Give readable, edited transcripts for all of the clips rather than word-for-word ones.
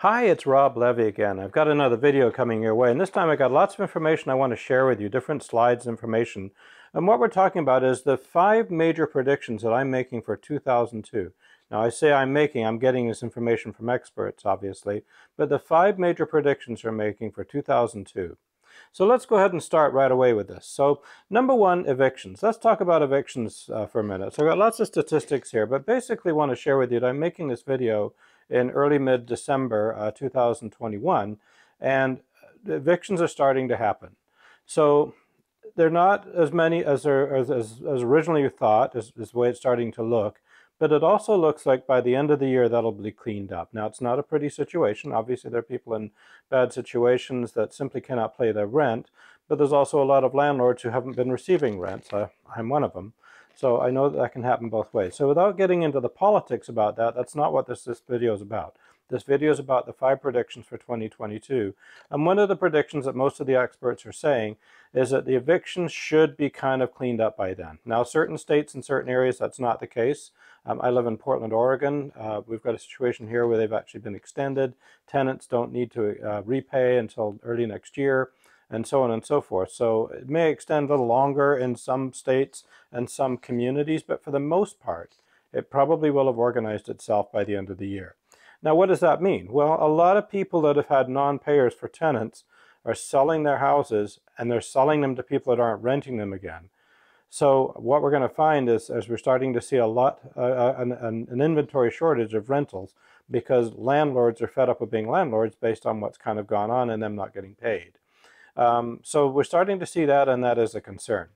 Hi, it's Rob Levy again. I've got another video coming your way, and this time I got lots of information I want to share with you, different slides, information. And what we're talking about is the 5 major predictions that I'm making for 2002. Now, I say I'm getting this information from experts, obviously, but the 5 major predictions we're making for 2002. So let's go ahead and start right away with this. So number 1, evictions. Let's talk about evictions for a minute. So I've got lots of statistics here, but basically want to share with you that I'm making this video in early mid-December 2021, and evictions are starting to happen. So they're not as many as originally thought, as the way it's starting to look, but it also looks like by the end of the year that'll be cleaned up. Now, it's not a pretty situation. Obviously, there are people in bad situations that simply cannot pay their rent, but there's also a lot of landlords who haven't been receiving rent. I'm one of them. So I know that can happen both ways. So without getting into the politics about that, that's not what this video is about. This video is about the 5 predictions for 2022. And one of the predictions that most of the experts are saying is that the evictions should be kind of cleaned up by then. Now, certain states and certain areas, that's not the case. I live in Portland, Oregon. We've got a situation here where they've actually been extended. Tenants don't need to repay until early next year, and so on and so forth. So it may extend a little longer in some states and some communities, but for the most part, it probably will have organized itself by the end of the year. Now, what does that mean? Well, a lot of people that have had non-payers for tenants are selling their houses, and they're selling them to people that aren't renting them again. So what we're going to find is, as we're starting to see a lot, an inventory shortage of rentals, because landlords are fed up with being landlords based on what's kind of gone on and them not getting paid. So we're starting to see that, and that is a concern.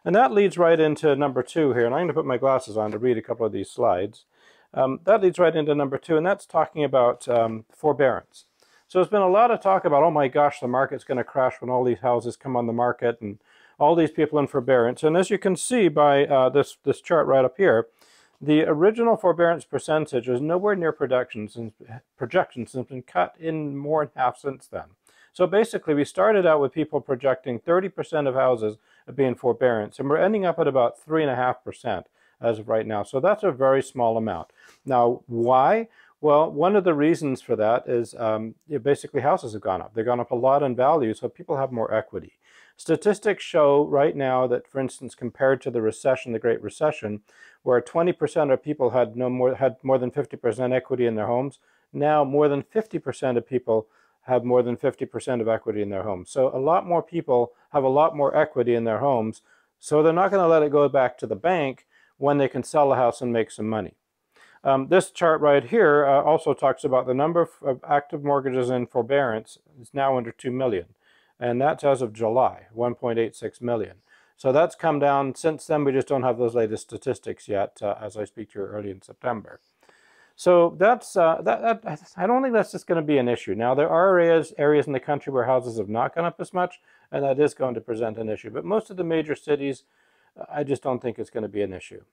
And that leads right into number 2 here, and I'm going to put my glasses on to read a couple of these slides. That leads right into number 2, and that's talking about forbearance. So there's been a lot of talk about, oh my gosh, the market's going to crash when all these houses come on the market, and all these people in forbearance. And as you can see by this chart right up here, the original forbearance percentage is nowhere near projections, and projections have been cut in more than half since then. So basically, we started out with people projecting 30% of houses being forbearance, and we're ending up at about 3.5% as of right now. So that's a very small amount. Now, why? Well, one of the reasons for that is basically houses have gone up. They've gone up a lot in value, so people have more equity. Statistics show right now that, for instance, compared to the recession, the Great Recession, where 20% of people had more than 50% equity in their homes, now more than 50% of people have more than 50% of equity in their homes. So a lot more people have a lot more equity in their homes, so they're not going to let it go back to the bank when they can sell a house and make some money. This chart right here also talks about the number of active mortgages in forbearance is now under 2 million. And that's as of July, 1.86 million. So that's come down. Since then, we just don't have those latest statistics yet, as I speak to you early in September. So that's I don't think that's just going to be an issue. Now, there are areas in the country where houses have not gone up as much, and that is going to present an issue. But most of the major cities, I just don't think it's going to be an issue.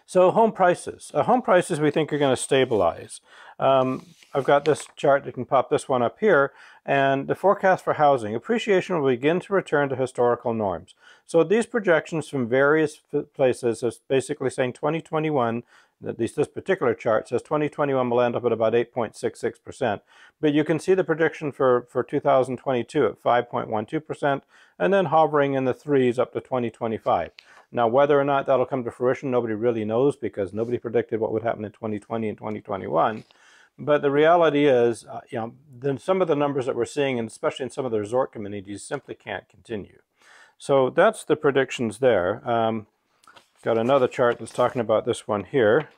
So home prices. Home prices we think are going to stabilize. I've got this chart, you can pop this one up here, and the forecast for housing. Appreciation will begin to return to historical norms. So these projections from various places is basically saying 2021, at least this particular chart says 2021 will end up at about 8.66%. But you can see the prediction for 2022 at 5.12%, and then hovering in the 3s up to 2025. Now, whether or not that'll come to fruition, nobody really knows, because nobody predicted what would happen in 2020 and 2021. But the reality is, some of the numbers that we're seeing, and especially in some of the resort communities, simply can't continue. So that's the predictions there. Got another chart that's talking about this one here.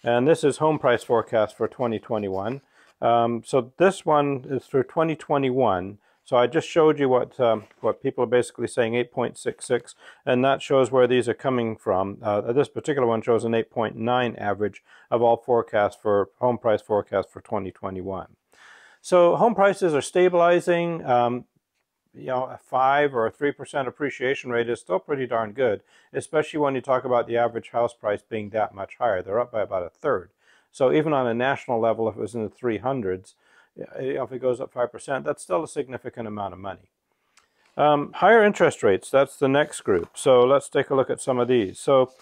And this is home price forecast for 2021. So this one is for 2021. So I just showed you what people are basically saying, 8.66, and that shows where these are coming from. This particular one shows an 8.9 average of all forecasts for home price forecast for 2021. So home prices are stabilizing. A 5 or a 3% appreciation rate is still pretty darn good, especially when you talk about the average house price being that much higher. They're up by about 1/3. So even on a national level, if it was in the 300s, if it goes up 5%, that's still a significant amount of money. Higher interest rates, that's the next group. So let's take a look at some of these. So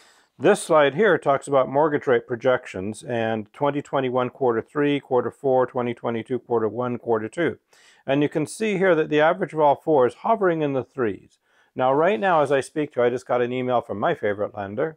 This slide here talks about mortgage rate projections and 2021 quarter 3, quarter 4, 2022 quarter 1, quarter 2. And you can see here that the average of all four is hovering in the 3s. Now, right now, as I speak to you, I just got an email from my favorite lender.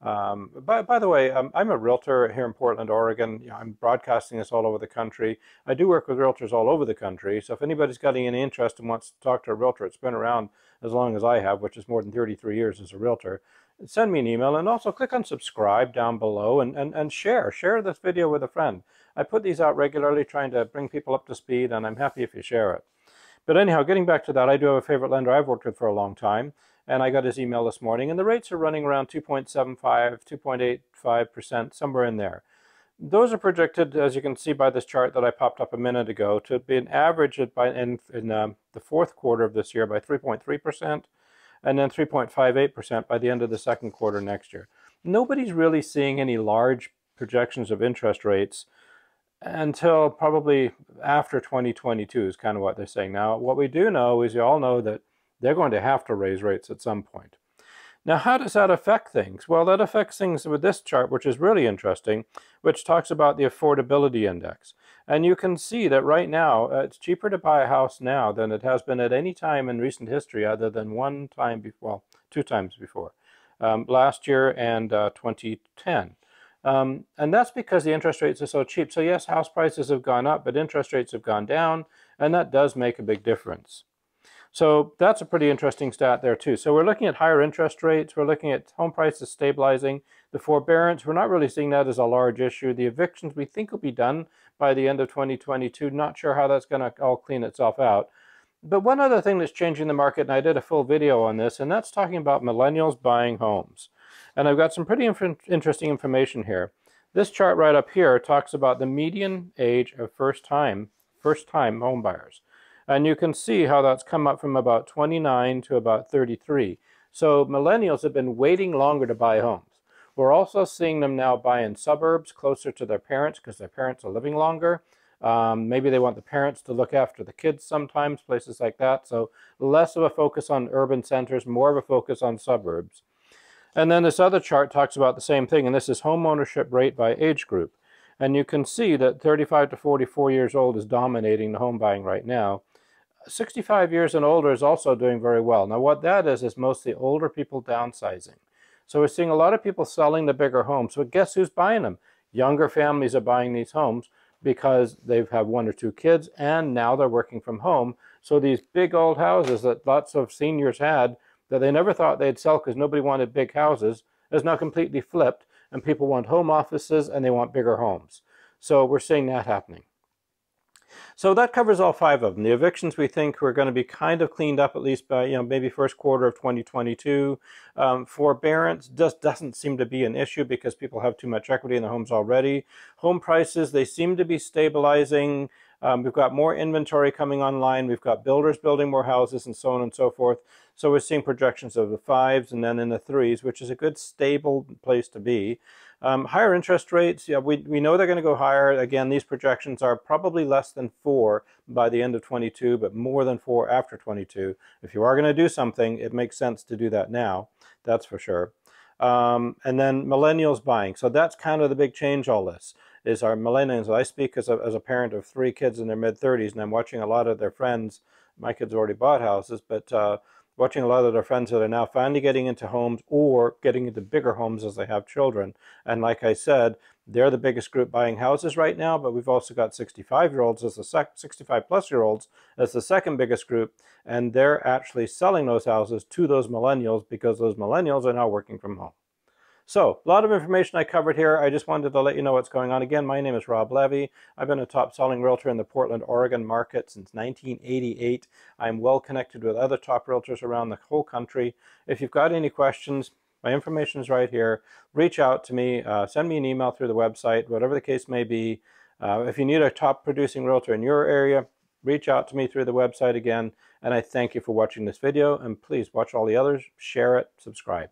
By the way, I'm a realtor here in Portland, Oregon. You know, I'm broadcasting this all over the country. I do work with realtors all over the country. So if anybody's got any interest and wants to talk to a realtor, it's been around as long as I have, which is more than 33 years as a realtor, send me an email, and also click on subscribe down below and share this video with a friend. I put these out regularly trying to bring people up to speed, and I'm happy if you share it. But anyhow, getting back to that, I do have a favorite lender I've worked with for a long time, and I got his email this morning, and the rates are running around 2.75, 2.85%, somewhere in there. Those are projected, as you can see by this chart that I popped up a minute ago, to be an average in the fourth quarter of this year by 3.3%, and then 3.58% by the end of the second quarter next year. Nobody's really seeing any large projections of interest rates until probably after 2022 is kind of what they're saying. Now, what we do know is you all know that they're going to have to raise rates at some point. Now, how does that affect things? Well, that affects things with this chart, which is really interesting, which talks about the affordability index. And you can see that right now, it's cheaper to buy a house now than it has been at any time in recent history other than one time before, well, two times before, last year and 2010. And that's because the interest rates are so cheap. So yes, house prices have gone up, but interest rates have gone down, and that does make a big difference. So that's a pretty interesting stat there too. So we're looking at higher interest rates. We're looking at home prices stabilizing. The forbearance, we're not really seeing that as a large issue. The evictions we think will be done by the end of 2022. Not sure how that's going to all clean itself out. But one other thing that's changing the market, and I did a full video on this, and that's talking about millennials buying homes. And I've got some pretty interesting information here. This chart right up here talks about the median age of first-time home buyers. And you can see how that's come up from about 29 to about 33. So millennials have been waiting longer to buy homes. We're also seeing them now buy in suburbs closer to their parents because their parents are living longer. Maybe they want the parents to look after the kids sometimes, places like that. So less of a focus on urban centers, more of a focus on suburbs. And then this other chart talks about the same thing, and this is home ownership rate by age group. And you can see that 35 to 44 years old is dominating the home buying right now. 65 years and older is also doing very well. Now what that is mostly older people downsizing. So we're seeing a lot of people selling the bigger homes. So guess who's buying them? Younger families are buying these homes because they've had one or two kids and now they're working from home. So these big old houses that lots of seniors had that they never thought they'd sell because nobody wanted big houses is now completely flipped, and people want home offices and they want bigger homes. So we're seeing that happening. So that covers all five of them. The evictions we think are going to be kind of cleaned up at least by maybe first quarter of 2022. Forbearance just doesn't seem to be an issue because people have too much equity in their homes already. Home prices, they seem to be stabilizing. We've got more inventory coming online. We've got builders building more houses and so on and so forth. So we're seeing projections of the 5s and then in the 3s, which is a good stable place to be. Higher interest rates, yeah, we know they're going to go higher. Again, these projections are probably less than 4 by the end of 22, but more than 4 after 22. If you are going to do something, it makes sense to do that now. That's for sure. And then millennials buying. So that's kind of the big change all this is our millennials. I speak as a parent of 3 kids in their mid-30s, and I'm watching a lot of their friends. My kids already bought houses, but watching a lot of their friends that are now finally getting into homes or getting into bigger homes as they have children. And like I said, they're the biggest group buying houses right now, but we've also got 65-year-olds as the 65-plus-year-olds as the second biggest group, and they're actually selling those houses to those millennials because those millennials are now working from home. So, a lot of information I covered here. I just wanted to let you know what's going on. Again, my name is Rob Levy. I've been a top-selling realtor in the Portland, Oregon market since 1988. I'm well connected with other top realtors around the whole country. If you've got any questions, my information is right here. Reach out to me. Send me an email through the website, whatever the case may be. If you need a top-producing realtor in your area, reach out to me through the website again. And I thank you for watching this video. And please watch all the others, share it, subscribe.